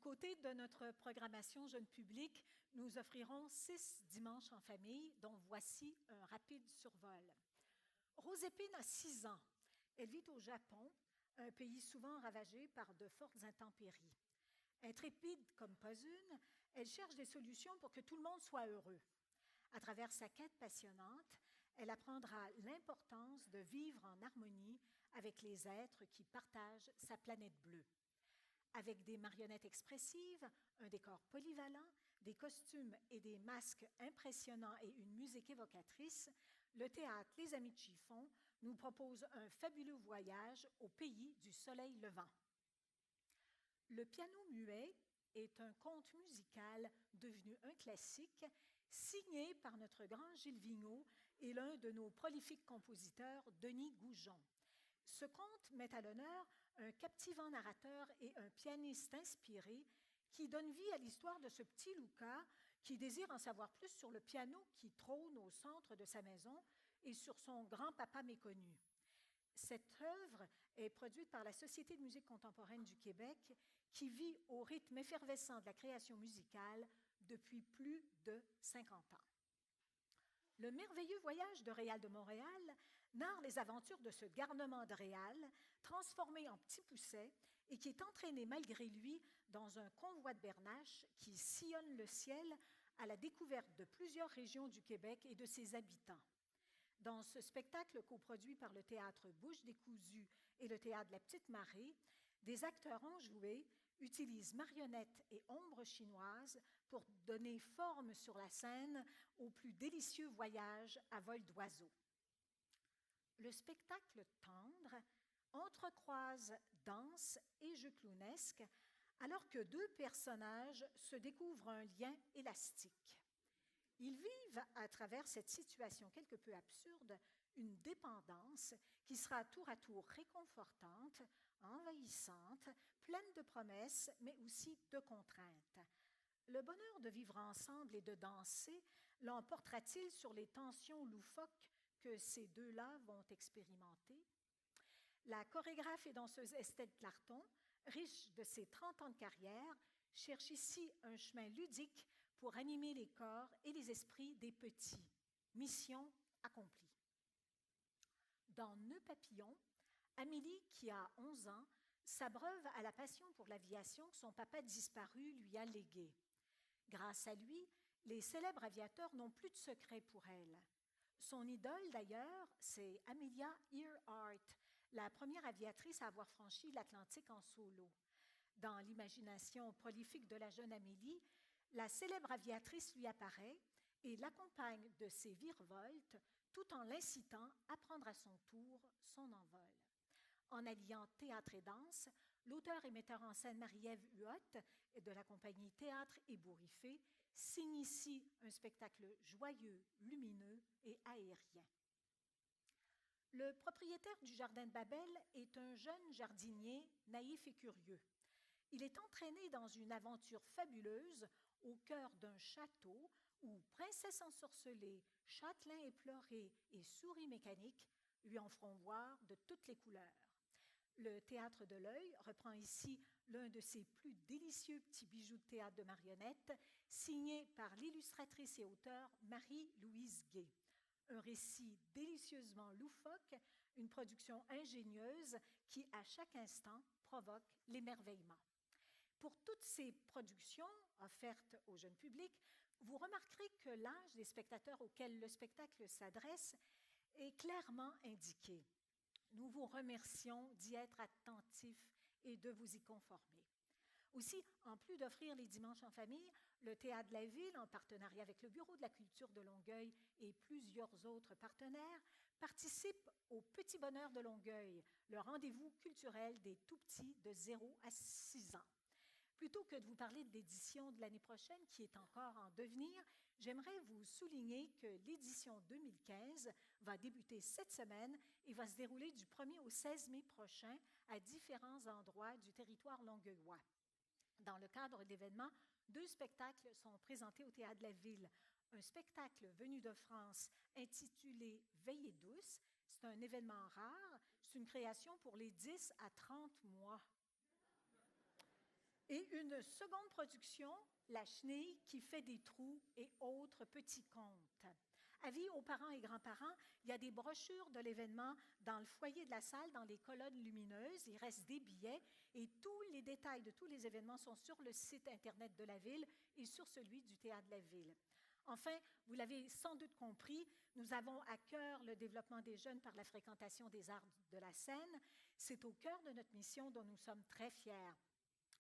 côté de notre programmation jeune public, nous offrirons 6 dimanches en famille, dont voici un rapide survol. Rosépine a 6 ans. Elle vit au Japon, un pays souvent ravagé par de fortes intempéries. Intrépide comme pas une, elle cherche des solutions pour que tout le monde soit heureux. À travers sa quête passionnante, elle apprendra l'importance de vivre en harmonie avec les êtres qui partagent sa planète bleue. Avec des marionnettes expressives, un décor polyvalent, des costumes et des masques impressionnants et une musique évocatrice, le théâtre Les Amis de Chiffon nous propose un fabuleux voyage au pays du soleil levant. Le piano muet est un conte musical devenu un classique, signé par notre grand Gilles Vigneault et l'un de nos prolifiques compositeurs, Denis Goujon. Ce conte met à l'honneur un captivant narrateur et un pianiste inspiré qui donne vie à l'histoire de ce petit Luca qui désire en savoir plus sur le piano qui trône au centre de sa maison et sur son grand-papa méconnu. Cette œuvre est produite par la Société de musique contemporaine du Québec qui vit au rythme effervescent de la création musicale depuis plus de 50 ans. Le merveilleux voyage de Réal de Montréal narre les aventures de ce garnement de Réal, transformé en petit pousset et qui est entraîné malgré lui dans un convoi de bernaches qui sillonne le ciel à la découverte de plusieurs régions du Québec et de ses habitants. Dans ce spectacle coproduit par le théâtre Bouche décousue et le théâtre de la Petite Marée, des acteurs enjoués utilisent marionnettes et ombres chinoises pour donner forme sur la scène au plus délicieux voyage à vol d'oiseau. Le spectacle tendre entrecroise danse et jeux clownesques alors que 2 personnages se découvrent un lien élastique. Ils vivent à travers cette situation quelque peu absurde une dépendance qui sera tour à tour réconfortante, envahissante, pleine de promesses, mais aussi de contraintes. Le bonheur de vivre ensemble et de danser l'emportera-t-il sur les tensions loufoques que ces deux-là vont expérimenter? La chorégraphe et danseuse Estelle Clarton, riche de ses 30 ans de carrière, cherche ici un chemin ludique pour animer les corps et les esprits des petits. Mission accomplie. Dans Nœud papillon, Amélie, qui a 11 ans, s'abreuve à la passion pour l'aviation que son papa disparu lui a léguée. Grâce à lui, les célèbres aviateurs n'ont plus de secret pour elle. Son idole, d'ailleurs, c'est Amelia Earhart, la première aviatrice à avoir franchi l'Atlantique en solo. Dans l'imagination prolifique de la jeune Amélie, la célèbre aviatrice lui apparaît et l'accompagne de ses virevoltes tout en l'incitant à prendre à son tour son envol. En alliant théâtre et danse, l'auteur et metteur en scène Marie-Ève Huot de la compagnie Théâtre Ébouriffé signe ici un spectacle joyeux, lumineux et aérien. Le propriétaire du Jardin de Babel est un jeune jardinier naïf et curieux. Il est entraîné dans une aventure fabuleuse au cœur d'un château où princesse ensorcelée, châtelain éploré et souris mécanique lui en feront voir de toutes les couleurs. Le Théâtre de l'Œil reprend ici l'un de ses plus délicieux petits bijoux de théâtre de marionnettes, signé par l'illustratrice et auteure Marie-Louise Gay. Un récit délicieusement loufoque, une production ingénieuse qui, à chaque instant, provoque l'émerveillement. Pour toutes ces productions offertes au jeune public, vous remarquerez que l'âge des spectateurs auxquels le spectacle s'adresse est clairement indiqué. Nous vous remercions d'y être attentifs et de vous y conformer. Aussi, en plus d'offrir les dimanches en famille, le Théâtre de la Ville, en partenariat avec le Bureau de la culture de Longueuil et plusieurs autres partenaires, participe au Petit Bonheur de Longueuil, le rendez-vous culturel des tout-petits de 0 à 6 ans. Plutôt que de vous parler de l'édition de l'année prochaine, qui est encore en devenir, j'aimerais vous souligner que l'édition 2015 va débuter cette semaine et va se dérouler du 1er au 16 mai prochain à différents endroits du territoire longueuillois. Dans le cadre d'événements, 2 spectacles sont présentés au Théâtre de la Ville. Un spectacle venu de France intitulé « Veillée douce ». C'est un événement rare. C'est une création pour les 10 à 30 mois. Et une seconde production, La chenille qui fait des trous et autres petits contes. Avis aux parents et grands-parents, il y a des brochures de l'événement dans le foyer de la salle, dans les colonnes lumineuses. Il reste des billets et tous les détails de tous les événements sont sur le site Internet de la Ville et sur celui du Théâtre de la Ville. Enfin, vous l'avez sans doute compris, nous avons à cœur le développement des jeunes par la fréquentation des arts de la scène. C'est au cœur de notre mission dont nous sommes très fiers.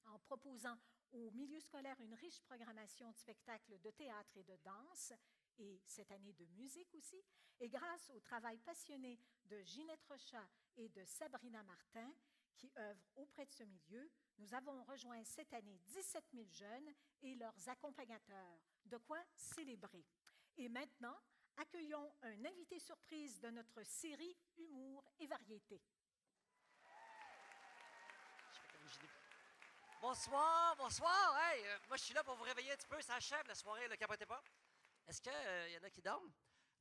En proposant au milieu scolaire une riche programmation de spectacles de théâtre et de danse, et cette année de musique aussi, et grâce au travail passionné de Ginette Rochat et de Sabrina Martin, qui œuvrent auprès de ce milieu, nous avons rejoint cette année 17 000 jeunes et leurs accompagnateurs. De quoi célébrer. Et maintenant, accueillons un invité surprise de notre série Humour et variété. Bonsoir, bonsoir. Hey, moi, je suis là pour vous réveiller un petit peu. Ça achève la soirée, ne capotez pas. Est-ce qu'il y en a qui dorment?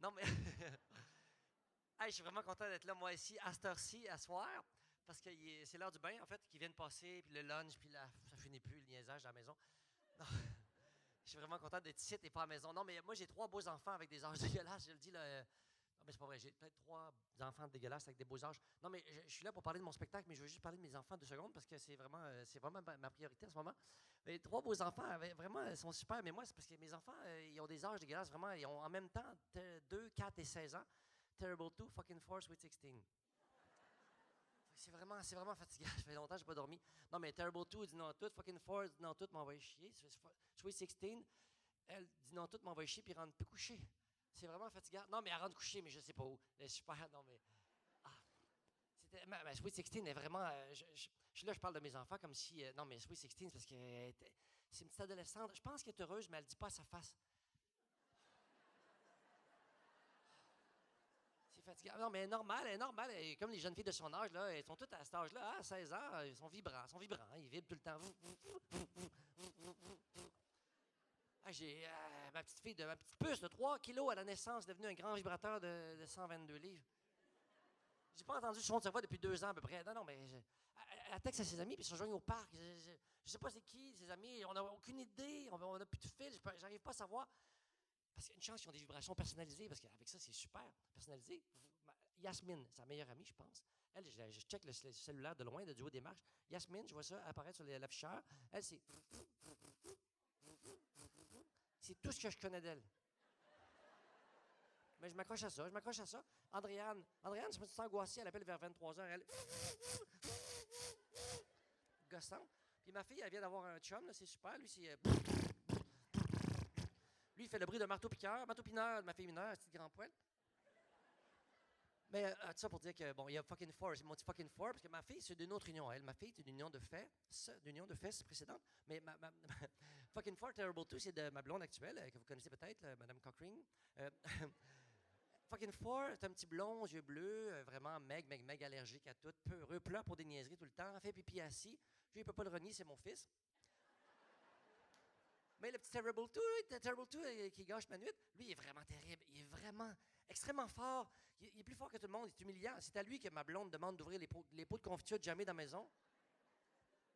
Non, mais hey, je suis vraiment content d'être là, moi, ici, à cette heure-ci, à soir, parce que c'est l'heure du bain, en fait, qui vient de passer, puis le lunch, puis là, ça finit plus, le niaisage à la maison. Non. Je suis vraiment content d'être ici et pas à la maison. Non, mais moi, j'ai 3 beaux enfants avec des âges dégueulasses. Je le dis, là. Non, mais c'est pas vrai. J'ai peut-être 3 enfants dégueulasses avec des beaux âges. Non, mais je suis là pour parler de mon spectacle, mais je veux juste parler de mes enfants 2 secondes parce que c'est vraiment ma priorité en ce moment. Mais 3 beaux enfants, vraiment, ils sont super. Mais moi, c'est parce que mes enfants, ils ont des âges dégueulasses. Vraiment, ils ont en même temps 2, 4 et 16 ans. Terrible 2, fucking 4, sweet 16. C'est vraiment fatigant. Ça fait longtemps que je n'ai pas dormi. Non, mais Terrible 2 dit non à tout. Fucking 4 dit non à tout, m'envoie chier. Sweet 16, elle dit non à tout, m'envoie chier, puis rentre plus coucher. C'est vraiment fatigant. Non, mais elle rentre coucher, mais je ne sais pas où. Elle est super. Non, mais. Ma Sweet 16 est vraiment. Je suis là, je parle de mes enfants comme si. Non, mais Sweet 16, c'est parce que c'est une petite adolescente. Je pense qu'elle est heureuse, mais elle ne dit pas à sa face. C'est fatigant. Non, mais elle est normale. Elle est comme les jeunes filles de son âge, là. Elles sont toutes à cet âge-là, à 16 ans. Ils sont vibrants. Ils vibrent tout le temps. Ah, j'ai ma petite fille, ma petite puce de 3 kilos à la naissance, devenue un grand vibrateur de 122 livres. J'ai pas entendu le son de sa voix depuis 2 ans à peu près. Non, mais elle texte à ses amis puis ils se rejoignent au parc. Je sais pas c'est qui, ses amis. On n'a aucune idée. On n'a plus de fil. J'arrive pas à savoir. Parce qu'il y a une chance qu'ils ont des vibrations personnalisées, parce qu'avec ça, c'est super personnalisé. Yasmine, sa meilleure amie, je pense. Elle, je check le cellulaire de loin, de du haut des marches. Yasmine, je vois ça apparaître sur l'afficheur. Elle, c'est... C'est tout ce que je connais d'elle. Mais je m'accroche à ça. Andréane, je me sens angoissée, elle appelle vers 23h, elle... Gossant. Puis ma fille, elle vient d'avoir un chum, là, c'est super. Lui, c'est... Lui, il fait le bruit d'un marteau-piqueur. Marteau-pineur, ma fille mineure, un petit grand poil. Mais tout ça pour dire que, bon, il y a fucking 4, c'est mon petit fucking 4, parce que ma fille, c'est d'une autre union. Ma fille, c'est d'une union de fesses précédente. Mais fucking 4, Terrible 2, c'est de ma blonde actuelle, que vous connaissez peut-être, Madame Cochrane. Fucking 4, c'est un petit blond, aux yeux bleus, vraiment meg allergique à tout, peureux, pleure pour des niaiseries tout le temps, fait pipi assis. Lui, il ne peut pas le renier, c'est mon fils. Mais le petit Terrible 2 qui gâche ma nuit, lui, il est vraiment terrible. Il est vraiment extrêmement fort. Il est plus fort que tout le monde. Il est humiliant. C'est à lui que ma blonde demande d'ouvrir les pots de confiture de jamais dans la maison.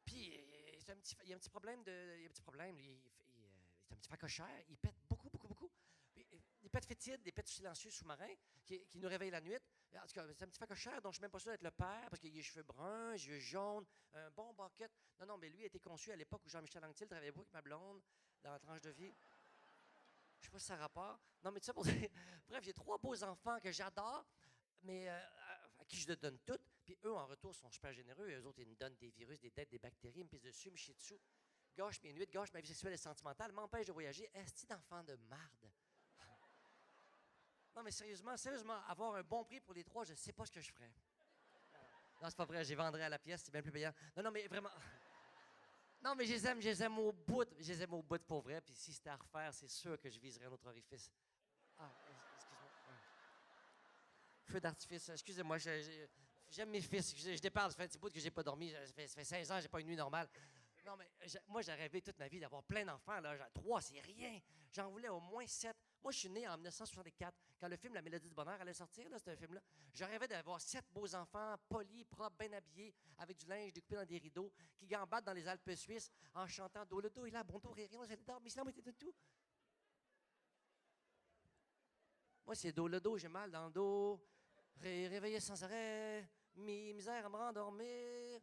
Puis, il y a un petit problème. Il y a un petit problème. C'est un petit facochère. Il pète beaucoup. Des pètes fétides, des pètes silencieux sous-marins qui nous réveillent la nuit. En tout cas, c'est un petit facochère dont je ne suis même pas sûr d'être le père parce qu'il a les cheveux bruns, les yeux jaunes, un bon bucket. Non, mais lui a été conçu à l'époque où Jean-Michel Anctil travaillait beaucoup avec ma blonde dans la tranche de vie. Je sais pas si ça a rapport. Non, mais tout ça pour dire... Bref, j'ai 3 beaux enfants que j'adore, mais à qui je le donne toutes. Puis eux, en retour, sont super généreux. Eux autres, ils me donnent des virus, des dettes, des bactéries, ils me pissent dessus, me chient dessous, gâchent mes nuits, gâchent ma vie sexuelle et sentimentale, m'empêchent de voyager. Est-ce d'enfant de marde? Non, mais sérieusement, avoir un bon prix pour les 3, je ne sais pas ce que je ferais. Non, c'est pas vrai, je les vendrais à la pièce, c'est bien plus payant. Non, mais vraiment... Non, mais je les aime au bout. Je les aime au bout pour vrai, puis si c'était à refaire, c'est sûr que je viserais un autre orifice. Ah, excuse-moi. Feu d'artifice, excusez-moi, j'aime mes fils. Je déparle, ça fait un petit bout que j'ai pas dormi, ça fait 16 ans, j'ai pas une nuit normale. Non, mais moi, j'ai rêvé toute ma vie d'avoir plein d'enfants. Là. 3, c'est rien. J'en voulais au moins 7. Moi, je suis né en 1964, quand le film La Mélodie du Bonheur allait sortir, là, c'était un film-là. Je rêvais d'avoir 7 beaux enfants, polis, propres, bien habillés, avec du linge découpé dans des rideaux, qui gambadent dans les Alpes suisses en chantant Do le do et là, bon tour et rien, j'ai d'or, mais sinon, était de tout. Moi, c'est Do le do, j'ai mal dans le dos, réveillé sans arrêt, misère à me rendormir,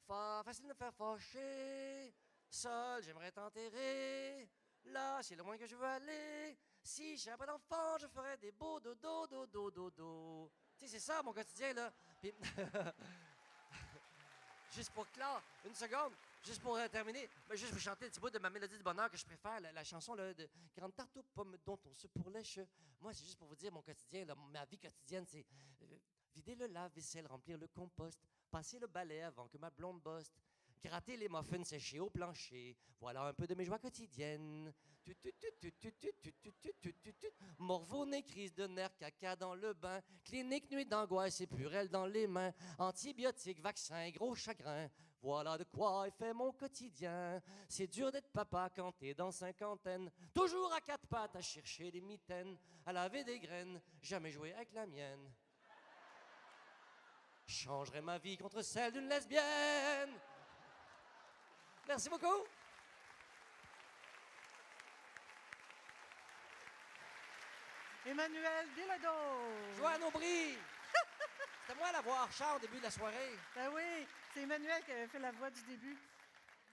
facile de me faire fâcher, seul, j'aimerais t'enterrer. Là, c'est le moins que je veux aller. Si j'avais pas d'enfant, je ferais des beaux dodo, dodo, dodo. Tu sais, c'est ça mon quotidien, là. Puis, juste pour clore, une seconde, juste pour terminer, juste vous chanter un petit bout de ma mélodie du bonheur que je préfère, la chanson là, de Grande tarte aux pommes dont on se pourlèche. Moi, c'est juste pour vous dire mon quotidien, là, ma vie quotidienne, c'est vider le lave-vaisselle, remplir le compost, passer le balai avant que ma blonde bosse, gratter les muffins séchés au plancher. Voilà un peu de mes joies quotidiennes. Morveau-nez, crise de nerfs, caca dans le bain, clinique, nuit d'angoisse et purelle dans les mains, antibiotiques, vaccins, gros chagrin. Voilà de quoi est fait mon quotidien. C'est dur d'être papa quand t'es dans cinquantaine. Toujours à 4 pattes à chercher des mitaines, à laver des graines, jamais jouer avec la mienne. Je changerai ma vie contre celle d'une lesbienne. Merci beaucoup. Emmanuel Bilodeau. Joanne Aubry. C'était moi la voix Archard au début de la soirée. Ben oui, c'est Emmanuel qui avait fait la voix du début.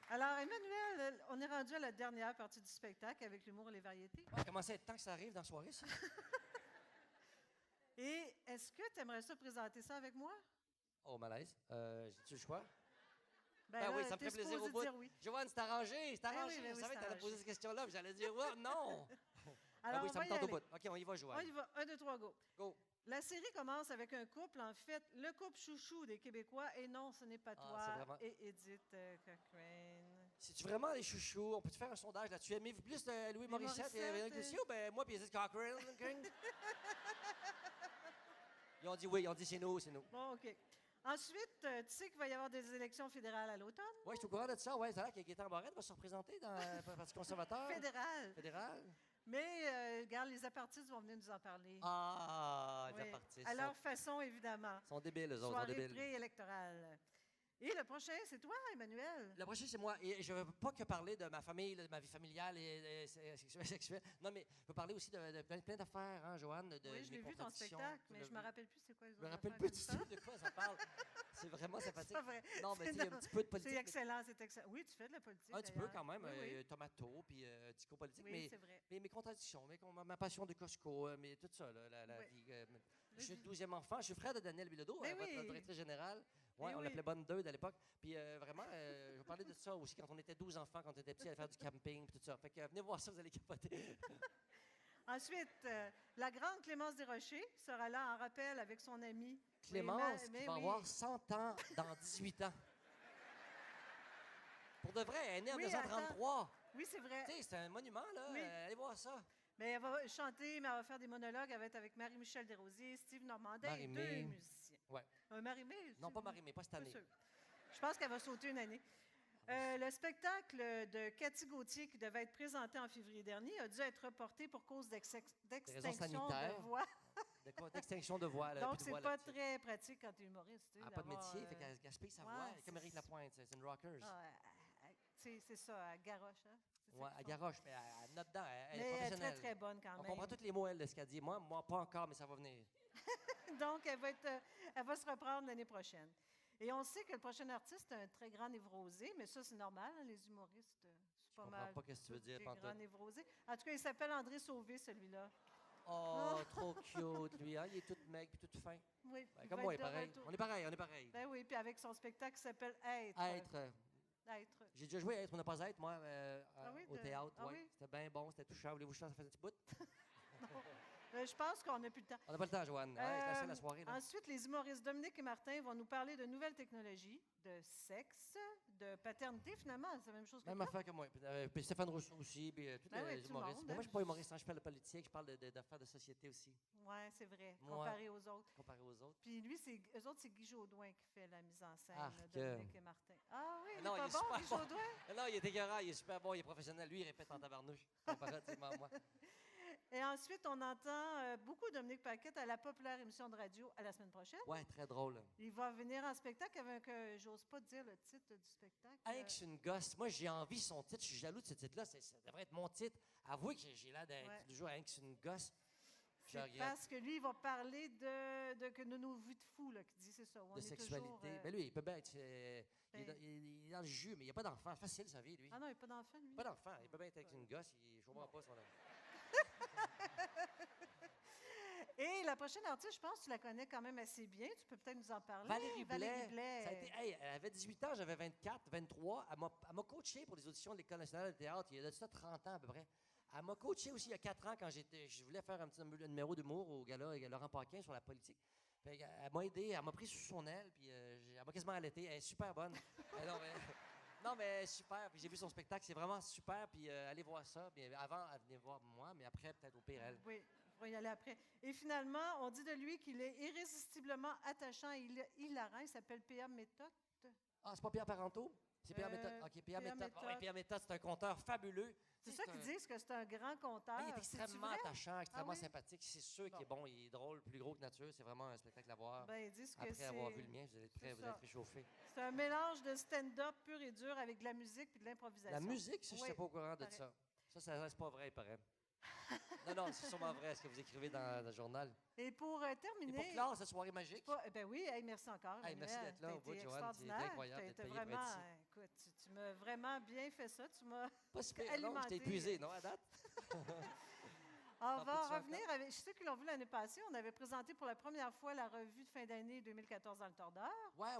Alors, Emmanuel, on est rendu à la dernière partie du spectacle avec l'humour et les variétés. Ça commence à être temps que ça arrive dans la soirée, ça. Et est-ce que tu aimerais ça présenter ça avec moi? Oh, malaise. J'ai-tu le choix? Ben Ben là, oui, ça me t'es ferait plaisir au supposé bout. dire oui. Joanne, c'est arrangé, c'est Ben oui, arrangé. ben Je oui, savais c'est que t'allais poser arrangé. cette question-là, puis j'allais dire, ouais, non. Alors, oui, on ça va me y tente au aller. bout. OK, on y va, On Joanne. y va. 1, 2, 3, go. Go. La série commence avec un couple, en fait, le couple chouchou des Québécois. Et non, ce n'est pas Ah, toi c'est vraiment- et Edith Cochrane. C'est-tu vraiment les chouchous? On peut-tu faire un sondage là-dessus? Aimez-vous plus Louis Morissette et Véronique Cloutier ou ben moi puis Edith Cochrane? Ils ont dit oui, ils ont dit c'est nous, c'est nous. Bon, OK. Ensuite, tu sais qu'il va y avoir des élections fédérales à l'automne? Oui, je suis au courant de ça. Oui, ça a l'air que Gaétan Barrette va se représenter dans le Parti conservateur. Fédérales. Fédéral. Mais, regarde, les apartistes vont venir nous en parler. Ah, les Oui. apartistes. À leur façon, évidemment. Sont débiles, eux autres, sont Soirée débiles. préélectorale. Et le prochain, c'est toi, Emmanuel. Le prochain, c'est moi. Et je ne veux pas que parler de ma famille, de ma vie familiale et sexuelle. Non, mais je veux parler aussi de plein d'affaires, hein, Joanne. De Oui, je mes l'ai vu ton contradictions. spectacle, Tu mais l'as je me vu? rappelle plus c'est quoi les Je autres me rappelle affaires plus que du tu tout de quoi ça parle. C'est vraiment sympathique. C'est pas vrai. Non, mais tu sais, Non, un petit peu de politique. C'est mais- excellent, c'est excellent. Oui, tu fais de la politique. Un petit peu d'ailleurs. quand même, Oui, oui. tomato, puis discours-politique, Oui, c'est vrai. mais mes contradictions, ma passion de Costco, mais tout ça, là, la Oui. vie. Je suis le 12e enfant, je suis frère de Daniel Bilodeau, Mais votre oui. directrice générale. Ouais, Mais on oui. l'appelait Bonne Deux à l'époque. Puis vraiment, je vais parler de ça aussi quand on était 12 enfants, quand on était petits, à faire du camping, puis tout ça. Fait que venez voir ça, vous allez capoter. Ensuite, la grande Clémence Desrochers sera là en rappel avec son amie. Clémence, mais qui va oui. avoir 100 ans dans 18 ans. Pour de vrai, elle est née en Oui, 1933. Oui, c'est vrai. Tu sais, c'est un monument, là. Oui. Allez voir ça. Mais elle va chanter, mais elle va faire des monologues. Elle va être avec Marie-Michel Desrosiers, Steve Normandin, Marie-Mé. 2 musiciens. Ouais. Marie-Mé? Non, pas Marie-Mé, pas cette Pas année. sûr. Je pense qu'elle va sauter une année. Le spectacle de Cathy Gauthier, qui devait être présenté en février dernier, a dû être reporté pour cause d'extinction sanitaires. de voix. D'extinction de voix, là. Donc, plus de c'est voix pas là-dessus. très pratique quand tu es humoriste. Tu sais, Elle n'a pas de d'avoir, métier, fait qu'elle gaspille sa ouais, voix. Elle est comme c'est- Éric Lapointe, c'est une rocker. c'est ça, à garoche. Hein? C'est ça Ouais, qu'ils elle font. garoche, mais elle note dedans, elle est Mais elle est très, professionnelle. très bonne quand On même. comprend tous les mots, elle, de ce qu'elle dit. Moi, pas encore, mais ça va venir. Donc, elle va se reprendre l'année prochaine. Et on sait que le prochain artiste est un très grand névrosé, mais ça, c'est normal, hein, les humoristes, c'est pas comprends mal. pas qu'est-ce que tu veux tous dire, des pantoute. grands névrosés. En tout cas, il s'appelle André Sauvé, celui-là. Oh, trop cute, lui. Hein? Il est tout maigre puis tout fin. Oui, Ben, il comme va moi, il être est de pareil. retour. On est pareil, on est pareil. Ben oui, puis avec son spectacle qui s'appelle Être. Être. Être. J'ai déjà joué à Être ou ne pas être, moi, Ah oui, au de- théâtre. ah Ouais. oui? C'était bien bon, c'était touchant. Voulez-vous que je fasse un petit bout? Je pense qu'on n'a plus le temps. On n'a pas le temps, Joanne. Ouais, c'est assez la soirée. Là. Ensuite, les humoristes Dominique et Martin vont nous parler de nouvelles technologies, de sexe, de paternité, finalement. C'est la même chose que Même toi. affaire que moi. Puis Stéphane Rousseau aussi, puis tous Ben oui, les tout le humoristes. monde, Mais moi, hein. je suis pas humoriste, hein, je parle de politique, je parle d'affaires de société aussi, Oui, c'est vrai, Ouais. comparé aux autres. comparé aux autres. Puis lui, eux autres, c'est Guy Jodoin qui fait la mise en scène, Arc. Dominique et Martin. Ah oui, il Non, est pas il est bon, super Guy bon. Jodoin? Non, il est écœurant, il est super bon, il est professionnel. Lui, il répète en tabarnouche, comparativement à moi. Et ensuite, on entend beaucoup Dominique Paquette à la populaire émission de radio à la semaine prochaine. Ouais, très drôle. Il va venir en spectacle avec, j'ose pas dire le titre du spectacle. Hey, que c'est une gosse. Moi, j'ai envie de son titre. Je suis jaloux de ce titre-là. Ça devrait être mon titre. Avouez que j'ai l'air d'être toujours Hank, c'est une gosse. C'est parce que lui, il va parler de que nos vies de fous, là, qui dit, c'est ça. De sexualité. Ben lui, il peut bien être. Il est dans le jus, mais il n'y a pas d'enfant. Facile, sa vie, lui. Ah non, il n'y a pas d'enfant, lui. Pas d'enfant. Il peut bien être avec une gosse. Je ne comprends pas son enfant. Et la prochaine artiste, je pense que tu la connais quand même assez bien. Tu peux peut-être nous en parler. Valérie Blais. Blais. Ça a été, elle avait 18 ans, j'avais 24, 23. Elle m'a coaché pour les auditions de l'École nationale de théâtre. Il y a de ça 30 ans à peu près. Elle m'a coaché aussi il y a 4 ans quand je voulais faire un petit numéro d'humour au gala avec Laurent Paquin sur la politique. Puis, elle m'a aidé, elle m'a pris sous son aile, puis elle m'a quasiment allaité. Elle est super bonne. Non, mais super. Puis j'ai vu son spectacle, c'est vraiment super. Puis allez voir ça. Puis avant, elle venait voir moi, mais après, peut-être au pire, elle. Oui, on va y aller après. Et finalement, on dit de lui qu'il est irrésistiblement attachant et hilarant. Il s'appelle P.A. Méthode. Ah, c'est pas Pierre Parenteau? C'est Pierre Méthode. OK, Pierre Méthode. Ouais, Pierre Méthode, c'est un conteur fabuleux. C'est ça qu'ils disent que c'est un grand conteur. Il est extrêmement attachant, extrêmement oui? sympathique. C'est sûr qu'il est bon, il est drôle, plus gros que nature. C'est vraiment un spectacle à voir. Ben, ils disent que après avoir vu le mien, vous allez être réchauffé. C'est un mélange de stand-up pur et dur avec de la musique et de l'improvisation. La musique, ça, je n'étais pas au courant de ça. Ça reste pas vrai, il paraît. Non, c'est sûrement vrai ce que vous écrivez dans le journal. Et pour terminer... Et pour clore cette soirée magique. Ben oui, hey, merci encore. Hey, merci d'être là au bout, Joanne. C'est incroyable d'être payé pour être ici. Écoute, tu m'as vraiment bien fait ça. Tu m'as pas super, alimenté. Non, je t'ai épuisé, non, à date? On va revenir avec... Ceux qui l'ont vu l'année passée, on avait présenté pour la première fois la revue de fin d'année 2014 dans le Tordeur. Ouais.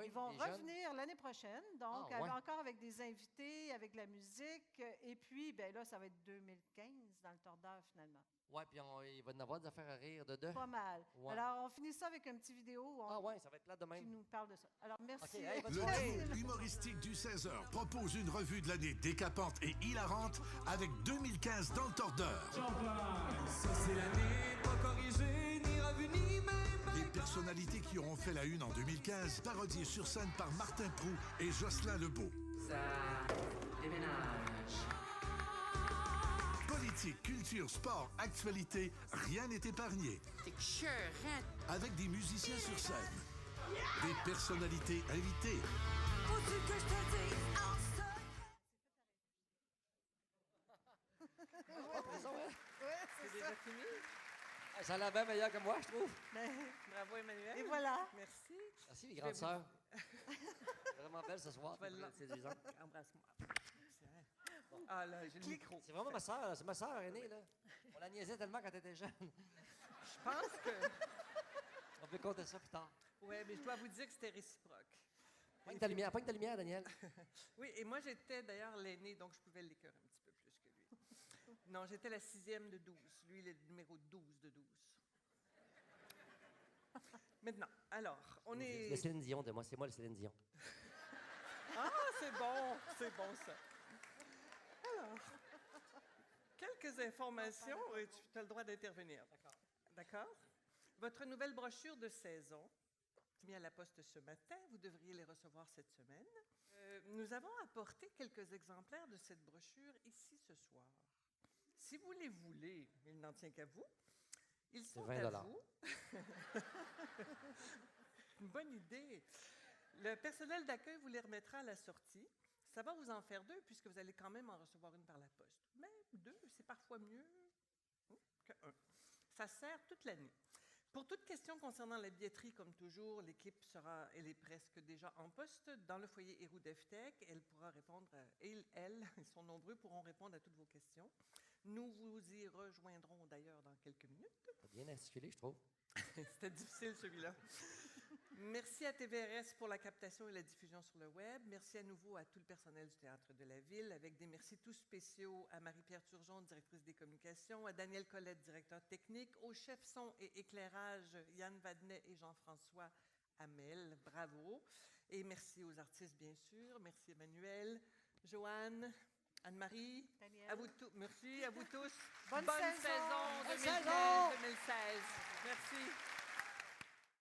Ils vont revenir l'année prochaine, donc encore avec des invités, avec de la musique. Et puis, ben là, ça va être 2015 dans le Tordeur, finalement. Oui, puis il va y en avoir des affaires à rire de deux. Pas mal. Ouais. Alors, on finit ça avec un petit vidéo. Ça va être là demain. Qui nous parle de ça. Alors, merci. Okay, le duo humoristique du 16h propose une revue de l'année décapante et hilarante avec 2015 dans le Tordeur. Ça, c'est l'année pas corrigée, ni revue, ni même. Les personnalités qui auront fait la une en 2015, parodiées sur scène par Martin Proulx et Jocelyn Lebeau. Ça déménage. Politique, culture, sport, actualité, rien n'est épargné. Avec des musiciens sur scène, des personnalités invitées. Faut-tu que je te dise c'est déjà fini. Ça l'a bien meilleur que moi, je trouve. Bravo, Emmanuel. Et voilà. Merci. Merci, les grandes sœurs. Vraiment belle ce soir. Séduisant. Embrasse-moi. Ah là, j'ai le micro. C'est vraiment ma sœur, c'est ma sœur aînée, là. On la niaisait tellement quand elle était jeune. Je pense que... On peut compter ça plus tard. Oui, mais je dois vous dire que c'était réciproque. Pogne ta lumière, Daniel. Oui, et moi, j'étais d'ailleurs l'aîné, donc je pouvais l'écœurer un petit peu plus que lui. Non, j'étais la 6e de 12. Lui, le numéro 12 de 12. Maintenant, alors, on est... Le Céline Dion de moi, c'est moi le Céline Dion. Ah, c'est bon ça. Alors, quelques informations, et tu as le droit d'intervenir. D'accord? Votre nouvelle brochure de saison, mise à la poste ce matin, vous devriez les recevoir cette semaine. Nous avons apporté quelques exemplaires de cette brochure ici ce soir. Si vous les voulez, il n'en tient qu'à vous. Ils sont 20 à vous. Une bonne idée. Le personnel d'accueil vous les remettra à la sortie. Ça va vous en faire 2, puisque vous allez quand même en recevoir une par la poste. Mais 2, c'est parfois mieux que 1. Ça sert toute l'année. Pour toute question concernant la billetterie, comme toujours, l'équipe elle est presque déjà en poste dans le foyer Héroux d'EFTEC. Elle pourra répondre, ils sont nombreux, pourront répondre à toutes vos questions. Nous vous y rejoindrons d'ailleurs dans quelques minutes. T'as bien articulé, je trouve. C'était difficile, celui-là. Merci à TVRS pour la captation et la diffusion sur le web. Merci à nouveau à tout le personnel du Théâtre de la Ville, avec des merci tout spéciaux à Marie-Pierre Turgeon, directrice des communications, à Daniel Collette, directeur technique, aux chefs son et éclairage, Yann Vadnet et Jean-François Hamel. Bravo. Et merci aux artistes, bien sûr. Merci Emmanuel, Joanne, Anne-Marie, Daniel. à vous tous. Merci à vous tous. Bonne saison saison. 2015-2016. Merci.